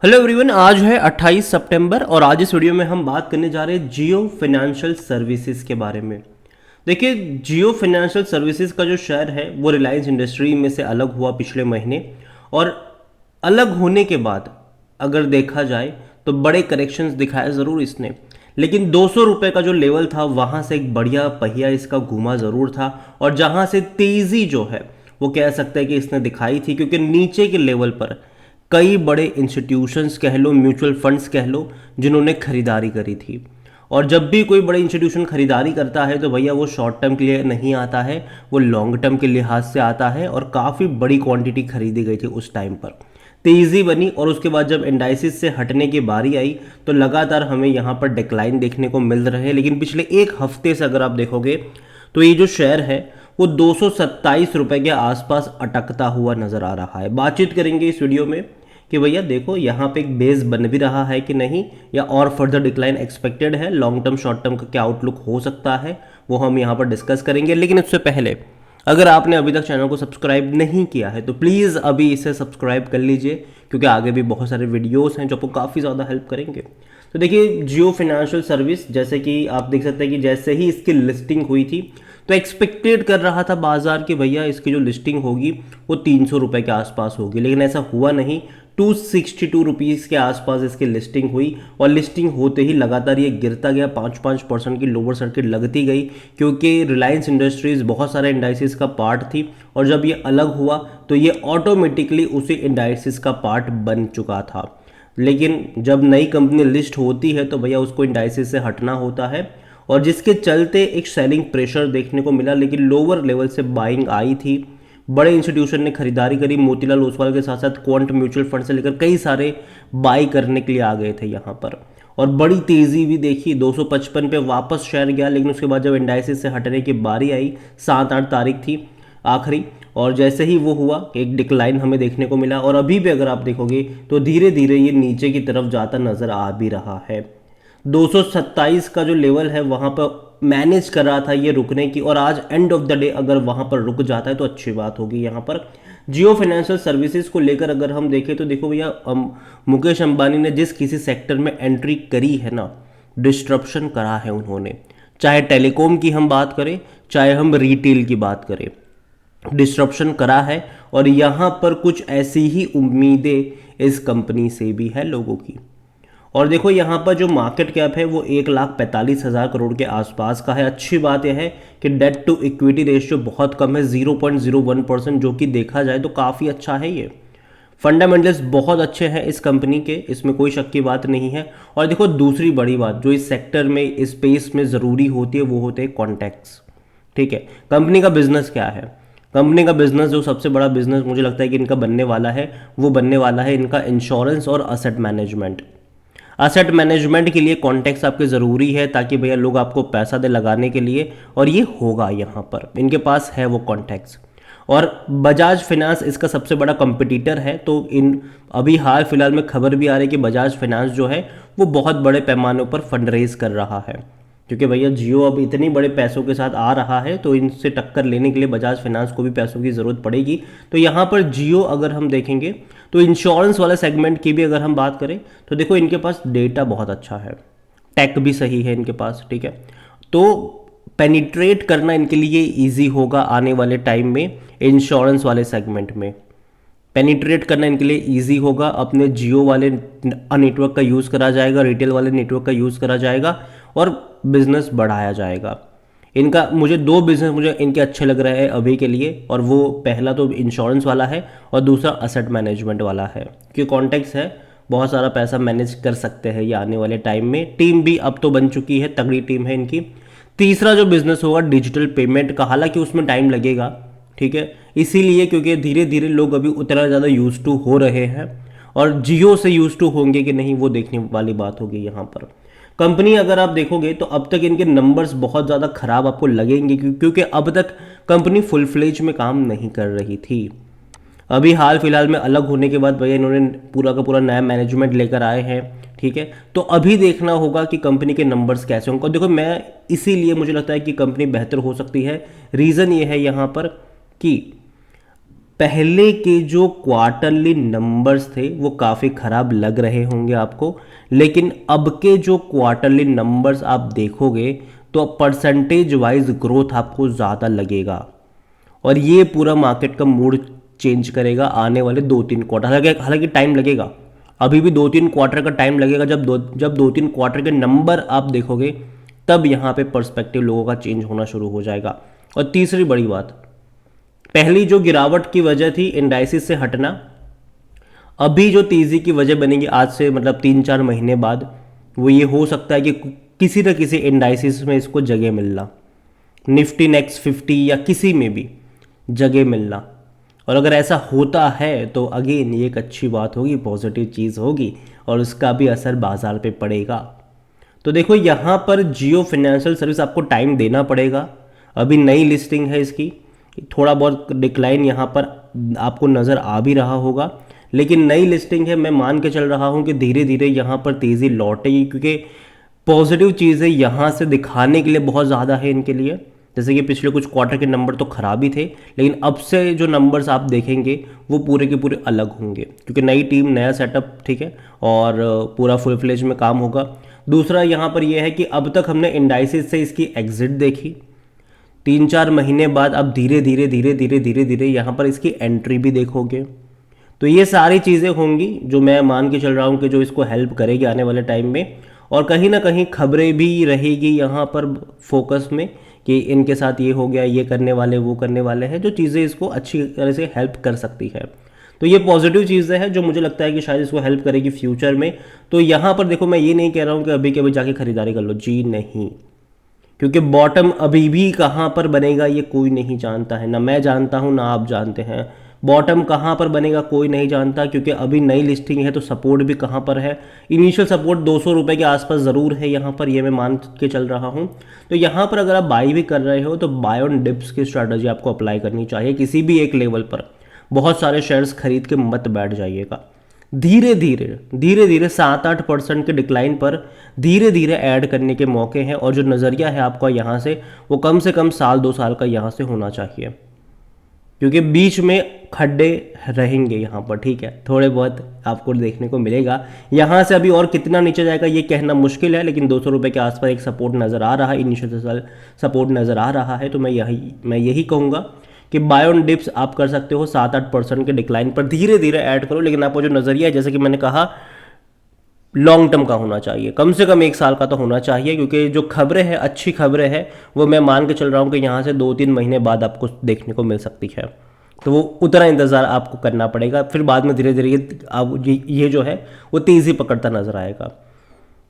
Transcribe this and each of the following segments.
Hello everyone, आज है 28 सितंबर और आज इस वीडियो में हम बात करने जा रहे हैं जियो फाइनेंशियल सर्विसेज के बारे में। देखिए, जियो फाइनेंशियल सर्विसेज का जो शेयर है वो रिलायंस इंडस्ट्री में से अलग हुआ पिछले महीने। और अलग होने के बाद अगर देखा जाए तो बड़े करेक्शंस दिखाया ज़रूर इसने, लेकिन 200 रुपये का जो लेवल था वहाँ से एक बढ़िया पहिया इसका घूमा ज़रूर था। और जहाँ से तेज़ी जो है वो कह सकते हैं कि इसने दिखाई थी, क्योंकि नीचे के लेवल पर कई बड़े इंस्टीट्यूशंस कह लो, म्यूचुअल फंड्स कह लो, जिन्होंने खरीदारी करी थी। और जब भी कोई बड़े इंस्टीट्यूशन खरीदारी करता है तो भैया वो शॉर्ट टर्म के लिए नहीं आता है, वो लॉन्ग टर्म के लिहाज से आता है। और काफ़ी बड़ी क्वांटिटी खरीदी गई थी उस टाइम पर, तेज़ी बनी। और उसके बाद जब इंडाइसिस से हटने की बारी आई तो लगातार हमें यहाँ पर डिक्लाइन देखने को मिल रहे हैं। लेकिन पिछले एक हफ्ते से अगर आप देखोगे तो ये जो शेयर है वो 227 रुपये के आसपास अटकता हुआ नज़र आ रहा है। बातचीत करेंगे इस वीडियो में कि भैया देखो यहाँ पे एक बेस बन भी रहा है कि नहीं, या और फर्दर डिक्लाइन एक्सपेक्टेड है, लॉन्ग टर्म शॉर्ट टर्म का क्या आउटलुक हो सकता है, वो हम यहाँ पर डिस्कस करेंगे। लेकिन उससे पहले अगर आपने अभी तक चैनल को सब्सक्राइब नहीं किया है तो प्लीज़ अभी इसे सब्सक्राइब कर लीजिए, क्योंकि आगे भी बहुत सारे वीडियोस हैं जो आपको काफ़ी ज़्यादा हेल्प करेंगे। तो देखिए, जियो फाइनेंशियल सर्विस, जैसे कि आप देख सकते हैं कि जैसे ही इसकी लिस्टिंग हुई थी तो एक्सपेक्टेड कर रहा था बाजार कि भैया इसकी जो लिस्टिंग होगी वो 300 रुपये के आसपास होगी, लेकिन ऐसा हुआ नहीं। 262 रुपीज़ के आसपास इसकी लिस्टिंग हुई और लिस्टिंग होते ही लगातार ये गिरता गया, 5% की लोअर सर्किट लगती गई, क्योंकि रिलायंस इंडस्ट्रीज़ बहुत सारे इंडाइसिस का पार्ट थी। और जब ये अलग हुआ तो ये ऑटोमेटिकली उसी इंडाइसिस का पार्ट बन चुका था। लेकिन जब नई कंपनी लिस्ट होती है तो भैया उसको इंडाइसिस से हटना होता है, और जिसके चलते एक सेलिंग प्रेशर देखने को मिला। लेकिन लोअर लेवल से बाइंग आई थी, बड़े इंस्टीट्यूशन ने खरीदारी करी, मोतीलाल ओसवाल के साथ साथ क्वांट म्यूचुअल फंड से लेकर कई सारे बाई करने के लिए आ गए थे यहाँ पर। और बड़ी तेज़ी भी देखी, 255 पे वापस शेयर गया। लेकिन उसके बाद जब इंडाइसिस से हटने की बारी आई, 7-8 तारीख थी आखिरी, और जैसे ही वो हुआ एक डिक्लाइन हमें देखने को मिला। और अभी भी अगर आप देखोगे तो धीरे धीरे ये नीचे की तरफ जाता नज़र आ भी रहा है। 227 का जो लेवल है वहाँ पर मैनेज कर रहा था ये रुकने की, और आज एंड ऑफ द डे अगर वहाँ पर रुक जाता है तो अच्छी बात होगी। यहाँ पर जियो फाइनेंशियल सर्विसेज को लेकर अगर हम देखें तो देखो भैया, मुकेश अंबानी ने जिस किसी सेक्टर में एंट्री करी है ना, डिस्ट्रप्शन करा है उन्होंने। चाहे टेलीकॉम की हम बात करें, चाहे हम रिटेल की बात करें, डिस्ट्रप्शन करा है। और यहाँ पर कुछ ऐसी ही उम्मीदें इस कंपनी से भी है लोगों की। और देखो यहाँ पर जो मार्केट कैप है वो 1,45,000 करोड़ के आसपास का है। अच्छी बात यह है कि डेट टू इक्विटी रेशियो बहुत कम है, 0.01%, जो कि देखा जाए तो काफ़ी अच्छा है। ये फंडामेंटल्स बहुत अच्छे हैं इस कंपनी के, इसमें कोई शक की बात नहीं है। और देखो, दूसरी बड़ी बात जो इस सेक्टर में, इस स्पेस में ज़रूरी होती है वो होते हैं कॉन्टैक्ट्स। ठीक है, कंपनी का बिजनेस क्या है? कंपनी का बिजनेस, जो सबसे बड़ा बिजनेस मुझे लगता है कि इनका बनने वाला है, वो बनने वाला है इनका इंश्योरेंस और असेट मैनेजमेंट। असेट मैनेजमेंट के लिए कॉन्टैक्ट्स आपके ज़रूरी है, ताकि भैया लोग आपको पैसा दे लगाने के लिए, और ये होगा यहाँ पर, इनके पास है वो कॉन्टैक्ट्स। और बजाज फाइनेंस इसका सबसे बड़ा कंपटीटर है। तो इन अभी हाल फिलहाल में खबर भी आ रही है कि बजाज फाइनेंस जो है वो बहुत बड़े पैमाने पर फंड रेज कर रहा है, क्योंकि भैया जियो अब इतनी बड़े पैसों के साथ आ रहा है तो इनसे टक्कर लेने के लिए बजाज फाइनेंस को भी पैसों की ज़रूरत पड़ेगी। तो यहाँ पर जियो अगर हम देखेंगे तो इंश्योरेंस वाले सेगमेंट की भी अगर हम बात करें तो देखो इनके पास डेटा बहुत अच्छा है, टेक भी सही है इनके पास। ठीक है, तो पेनिट्रेट करना इनके लिए ईजी होगा आने वाले टाइम में। इंश्योरेंस वाले सेगमेंट में पेनिट्रेट करना इनके लिए ईजी होगा। अपने जियो वाले नेटवर्क का यूज़ करा जाएगा, रिटेल वाले नेटवर्क का यूज़ करा जाएगा और बिजनेस बढ़ाया जाएगा। इनका मुझे 2 बिजनेस मुझे इनके अच्छे लग रहे हैं अभी के लिए, और वो पहला तो इंश्योरेंस वाला है और दूसरा असेट मैनेजमेंट वाला है, क्योंकि कॉन्टैक्ट्स है, बहुत सारा पैसा मैनेज कर सकते हैं ये आने वाले टाइम में। टीम भी अब तो बन चुकी है, तगड़ी टीम है इनकी। तीसरा जो बिजनेस होगा डिजिटल पेमेंट का, हालांकि उसमें टाइम लगेगा। ठीक है, इसीलिए क्योंकि धीरे धीरे लोग अभी उतना ज़्यादा यूज टू हो रहे हैं, और जियो से यूज टू होंगे कि नहीं वो देखने वाली बात होगी यहाँ पर। कंपनी अगर आप देखोगे तो अब तक इनके नंबर्स बहुत ज़्यादा खराब आपको लगेंगे, क्योंकि अब तक कंपनी फुल फ्लेज में काम नहीं कर रही थी। अभी हाल फिलहाल में अलग होने के बाद भैया इन्होंने पूरा का पूरा नया मैनेजमेंट लेकर आए हैं। ठीक है, तो अभी देखना होगा कि कंपनी के नंबर्स कैसे होंगे। देखो, मैं इसीलिए मुझे लगता है कि कंपनी बेहतर हो सकती है। रीज़न ये है यहाँ पर कि पहले के जो क्वार्टरली नंबर्स थे वो काफ़ी ख़राब लग रहे होंगे आपको, लेकिन अब के जो क्वार्टरली नंबर्स आप देखोगे तो परसेंटेज वाइज ग्रोथ आपको ज़्यादा लगेगा, और ये पूरा मार्केट का मूड चेंज करेगा आने वाले 2-3 क्वार्टर। हालांकि टाइम लगेगा, अभी भी 2-3 क्वार्टर का टाइम लगेगा। जब 2-3 क्वार्टर के नंबर आप देखोगे तब यहाँ पे पर्सपेक्टिव लोगों का चेंज होना शुरू हो जाएगा। और तीसरी बड़ी बात, पहली जो गिरावट की वजह थी इंडाइसिस से हटना, अभी जो तेजी की वजह बनेगी आज से मतलब 3-4 महीने बाद, वो ये हो सकता है कि किसी न किसी इंडाइसिस में इसको जगह मिलना, निफ्टी नेक्स्ट 50 या किसी में भी जगह मिलना। और अगर ऐसा होता है तो अगेन ये एक अच्छी बात होगी, पॉजिटिव चीज़ होगी, और उसका भी असर बाजार पे पड़ेगा। तो देखो यहाँ पर जियो फाइनेंशियल सर्विस आपको टाइम देना पड़ेगा, अभी नई लिस्टिंग है इसकी, थोड़ा बहुत डिक्लाइन यहाँ पर आपको नज़र आ भी रहा होगा, लेकिन नई लिस्टिंग है, मैं मान के चल रहा हूँ कि धीरे धीरे यहाँ पर तेज़ी लौटेगी, क्योंकि पॉजिटिव चीज़ें यहाँ से दिखाने के लिए बहुत ज़्यादा है इनके लिए। जैसे कि पिछले कुछ क्वार्टर के नंबर तो खराब ही थे, लेकिन अब से जो नंबर्स आप देखेंगे वो पूरे के पूरे अलग होंगे, क्योंकि नई टीम, नया सेटअप, ठीक है, और पूरा फुल फ्लेज में काम होगा। दूसरा यहाँ पर यह है कि अब तक हमने इंडाइसिस से इसकी एग्जिट देखी, 3-4 महीने बाद अब धीरे धीरे धीरे धीरे धीरे धीरे यहाँ पर इसकी एंट्री भी देखोगे। तो ये सारी चीज़ें होंगी जो मैं मान के चल रहा हूँ कि जो इसको हेल्प करेगी आने वाले टाइम में। और कहीं ना कहीं खबरें भी रहेगी यहाँ पर फोकस में कि इनके साथ ये हो गया, ये करने वाले, वो करने वाले हैं, जो चीज़ें इसको अच्छी तरह से हेल्प कर सकती है। तो ये पॉजिटिव चीज़ें हैं जो मुझे लगता है कि शायद इसको हेल्प करेगी फ्यूचर में। तो यहाँ पर देखो, मैं ये नहीं कह रहा हूँ कि अभी के अभी जाके खरीदारी कर लो, जी नहीं, क्योंकि बॉटम अभी भी कहाँ पर बनेगा ये कोई नहीं जानता है, ना मैं जानता हूँ ना आप जानते हैं। बॉटम कहाँ पर बनेगा कोई नहीं जानता, क्योंकि अभी नई लिस्टिंग है, तो सपोर्ट भी कहाँ पर है। इनिशियल सपोर्ट 200 रुपये के आसपास ज़रूर है यहाँ पर, ये मैं मान के चल रहा हूँ। तो यहाँ पर अगर आप बाई भी कर रहे हो तो बाय ऑन डिप्स की स्ट्रैटेजी आपको अप्लाई करनी चाहिए किसी भी एक लेवल पर। बहुत सारे शेयर्स खरीद के मत बैठ जाइएगा, धीरे धीरे 7-8% के डिक्लाइन पर धीरे धीरे ऐड करने के मौके हैं। और जो नज़रिया है आपका यहाँ से, वो कम से कम 1-2 साल का यहाँ से होना चाहिए, क्योंकि बीच में खड्डे रहेंगे यहाँ पर, ठीक है, थोड़े बहुत आपको देखने को मिलेगा। यहाँ से अभी और कितना नीचे जाएगा ये कहना मुश्किल है, लेकिन 200 रुपये के आसपास एक सपोर्ट नज़र आ रहा है, इनिशियल सपोर्ट नज़र आ रहा है। तो मैं यही कहूँगा कि बाय ऑन डिप्स आप कर सकते हो, 7-8% के डिक्लाइन पर धीरे धीरे ऐड करो, लेकिन आपको जो नज़रिया है, जैसे कि मैंने कहा, लॉन्ग टर्म का होना चाहिए, कम से कम 1 साल का तो होना चाहिए, क्योंकि जो खबरें हैं, अच्छी खबरें हैं, वो मैं मान के चल रहा हूँ कि यहाँ से 2-3 महीने बाद आपको देखने को मिल सकती है। तो वो उतना इंतज़ार आपको करना पड़ेगा, फिर बाद में धीरे धीरे आप ये जो है वो तेज़ी पकड़ता नजर आएगा।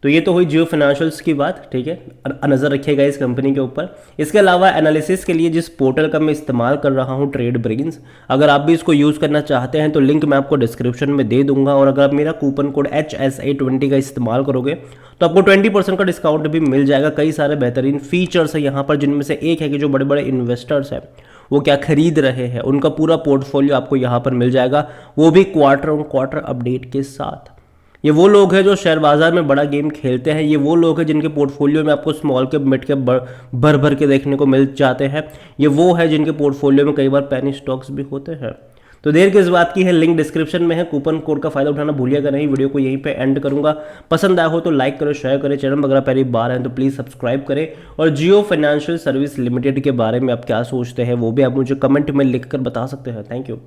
तो ये तो हुई जियो फाइनेंशियल्स की बात, ठीक है, नज़र रखिएगा इस कंपनी के ऊपर। इसके अलावा एनालिसिस के लिए जिस पोर्टल का मैं इस्तेमाल कर रहा हूँ, ट्रेड ब्रेगिंस, अगर आप भी इसको यूज़ करना चाहते हैं तो लिंक मैं आपको डिस्क्रिप्शन में दे दूंगा। और अगर आप मेरा कूपन कोड HSA20 का इस्तेमाल करोगे तो आपको 20% का डिस्काउंट भी मिल जाएगा। कई सारे बेहतरीन फीचर्स है यहाँ पर, जिनमें से एक है कि जो बड़े बड़े इन्वेस्टर्स हैं वो क्या खरीद रहे हैं, उनका पूरा पोर्टफोलियो आपको यहाँ पर मिल जाएगा, वो भी क्वार्टर ऑन क्वार्टर अपडेट के साथ। ये वो लोग हैं जो शेयर बाजार में बड़ा गेम खेलते हैं, ये वो लोग हैं जिनके पोर्टफोलियो में आपको स्मॉल के मिड के भर भर के देखने को मिल जाते हैं, ये वो है जिनके पोर्टफोलियो में कई बार पेनी स्टॉक्स भी होते हैं। तो देर किस बात की है, लिंक डिस्क्रिप्शन में है, कूपन कोड का फायदा उठाना भूलिएगा नहीं। वीडियो को यहीं पे एंड करूंगा, पसंद आया हो तो लाइक करो, शेयर करें, चैनल में अगर पहली बार हैं तो प्लीज़ सब्सक्राइब करें। और जियो फाइनेंशियल सर्विस लिमिटेड के बारे में आप क्या सोचते हैं वो भी आप मुझे कमेंट में लिख कर बता सकते हैं। Thank you.